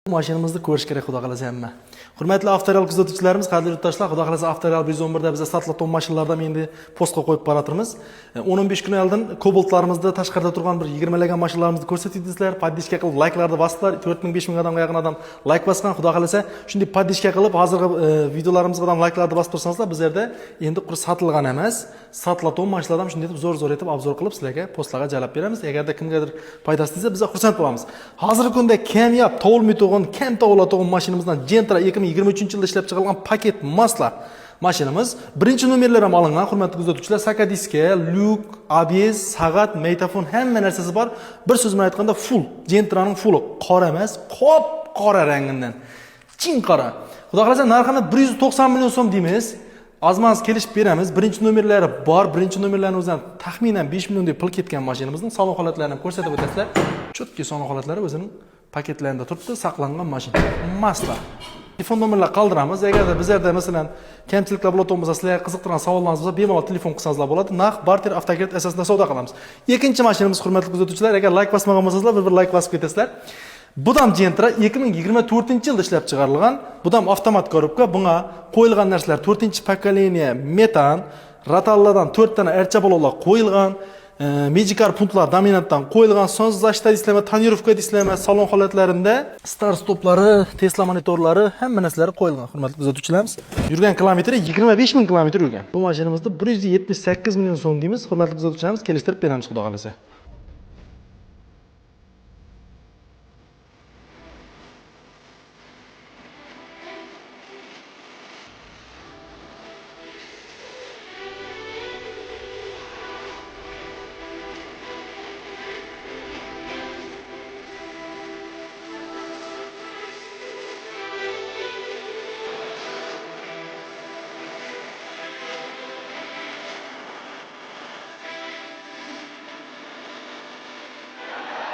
Mashinamizni ko'rish kerak, xudo xolasa hamma. Hurmatli avtoreal kuzatuvchilarimiz, qadrli yurtdoshlar, xudo xolasa avtoreal 111 da biz satlaton mashinalardan endi postga qo'yib baratirmiz. 10-15 kun oldin Cobaltlarimizni tashqarida turgan bir 20 lagan mashinalarimizni ko'rsatdingizlar, podishka qilib layklarni bosdilar. 4000-5000 odamga yaqin odam layk bosgan. Xudo xolasa shunday podishka qilib hozirgi videolarimizga ham layklarni bosib tursangizlar, biz yerda endi qurib satilgan emas, satlaton mashinalardan shunday deb zo'r etib obzor qilib sizlarga postlarga jalab beramiz. Agarda kimgadir foydasi tegsa, biz xursand bo'lamiz. Hozirgi kunda kamyob to'g'ilmaydigan, kam to'g'iladigan mashinamizdan Gentra 2023-yilda ishlab chiqarilgan paket masla mashinamiz. Birinchi nomerlar ham olingan, hurmatli kuzatuvchilar. Sakadiska, lyuk, ABS, sagat, magnitofon hamma narsasi bor. Bir so'z bilan aytganda full. Gentraning fulli qora emas, qop-qora rangidan. Chin qora. Xudo xolasa narxini 190 million so'm deymiz. Azmaz kelishib beramiz. Birinchi nomerlari bor. Birinchi nomerlarning o'zidan taxminan 5 million deb pul ketgan mashinamizning salon holatlarini ham ko'rsatib o'tasizlar. Chotki salon holatlari o'zining paketlarida turibdi, saqlangan mashina. Masla. Telefon nomerlar qoldiramiz. Agarda bizlarda masalan kamchiliklar bo'ladigan bo'lsa, sizlarga qiziqtirgan savollaringiz bo'lsa, bemalol telefon qilsangizlar bo'ladi. Naq barter avtokredit asosida savdo qilamiz. Ikkinchi mashinamiz, hurmatli kuzatuvchilar, agar layk bosmagan bo'lsangiz, bir layk bosib ketasizlar. Bu ham Gentra 2024-yilda ishlab chiqarilgan. Bu ham avtomat korobka. Bunga qo'yilgan narsalar 4-pokoleniya metan, ratallardan 4 dana archa baloqlar qo'yilgan. Magikar puntlar dominantdan qo'yilgan, sonsiz zashta dislama, tonirovka dislama, salon holatlarida star stoplari, Tesla monitorlari, hamma narsalari qo'yilgan. Hurmatli kuzatuvchilarimiz, yurgan kilometri 25000 kilometr yurgan. Bu mashinamizda 178 million so'm deymiz. Hurmatli kuzatuvchilarimiz, kelishtirib beramiz, xudo xolasa.